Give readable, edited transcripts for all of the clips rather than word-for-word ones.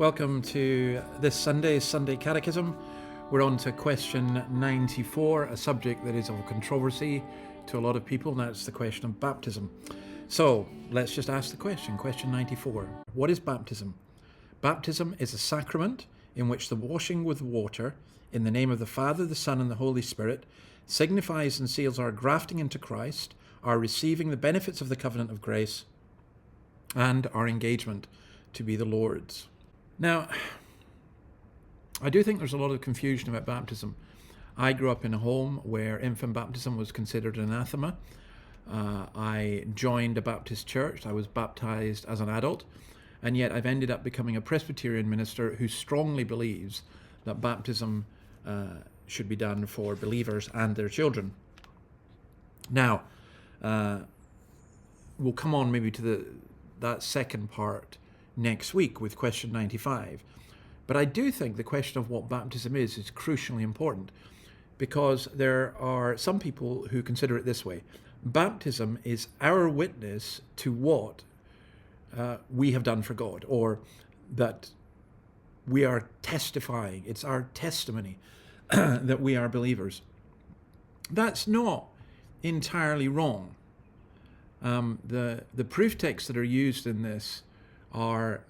welcome to this Sunday's Sunday Catechism. We're on to question 94, a subject that is of controversy to a lot of people, and that's the question of baptism. So let's just ask the question 94. What is baptism? Baptism is a sacrament in which the washing with water in the name of the Father, the Son, and the Holy Spirit signifies and seals our grafting into Christ, our receiving the benefits of the covenant of grace, and our engagement to be the Lord's. Now, I do think there's a lot of confusion about baptism. I grew up in a home where infant baptism was considered anathema. I joined a Baptist church. I was baptized as an adult, and yet I've ended up becoming a Presbyterian minister who strongly believes that baptism should be done for believers and their children. Now, we'll come on maybe to that second part next week with question 95. But I do think the question of what baptism is crucially important, because there are some people who consider it this way. Baptism is our witness to what we have done for God, or that we are testifying. It's our testimony that we are believers. That's not entirely wrong. The proof texts that are used in this are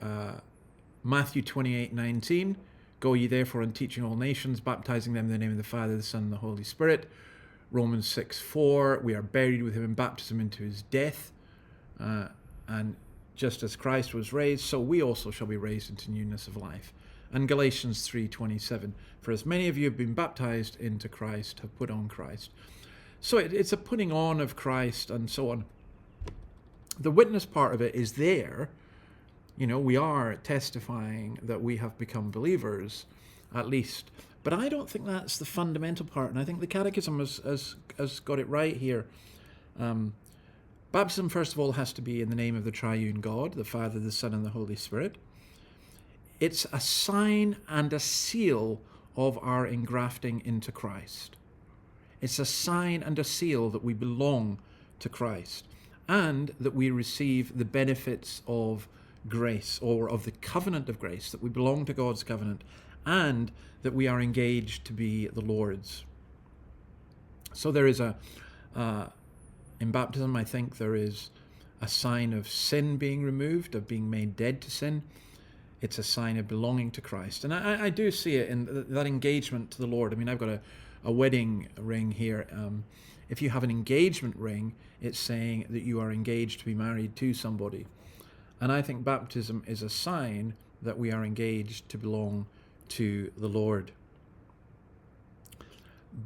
Matthew 28:19, "Go ye therefore and teaching all nations, baptizing them in the name of the Father, the Son, and the Holy Spirit." Romans 6:4, "We are buried with him in baptism into his death, and just as Christ was raised, so we also shall be raised into newness of life." And Galatians 3:27, "For as many of you have been baptized into Christ, have put on Christ." So it's a putting on of Christ and so on. The witness part of it is there. You know, we are testifying that we have become believers, at least. But I don't think that's the fundamental part, and I think the Catechism has got it right here. Baptism, first of all, has to be in the name of the triune God, the Father, the Son, and the Holy Spirit. It's a sign and a seal of our engrafting into Christ. It's a sign and a seal that we belong to Christ, and that we receive the benefits of grace, or of the covenant of grace, that we belong to God's covenant, and that we are engaged to be the Lord's. So there is in baptism, I think there is a sign of sin being removed, of being made dead to sin. It's a sign of belonging to Christ. And I do see it in that engagement to the Lord. I mean, I've got a wedding ring here. If you have an engagement ring, it's saying that you are engaged to be married to somebody. And I think baptism is a sign that we are engaged to belong to the Lord.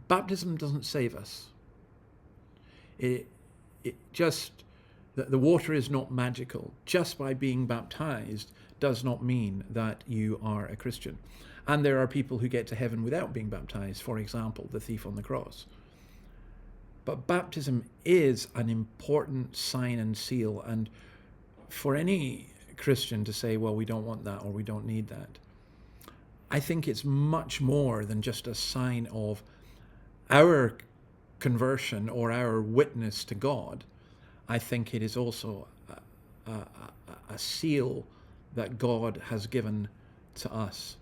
Baptism doesn't save us. The water is not magical. Just by being baptized does not mean that you are a Christian. And there are people who get to heaven without being baptized, for example, the thief on the cross. But baptism is an important sign and seal, and for any Christian to say, well, we don't want that or we don't need that, I think it's much more than just a sign of our conversion or our witness to God. I think it is also a seal that God has given to us.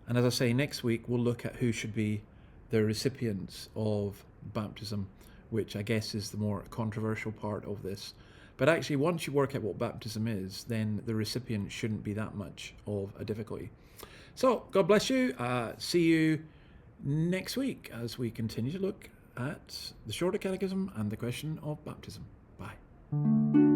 And as I say, next week we'll look at who should be the recipients of baptism, which I guess is the more controversial part of this. But actually, once you work out what baptism is, then the recipient shouldn't be that much of a difficulty. So, God bless you. See you next week as we continue to look at the Shorter Catechism and the question of baptism. Bye.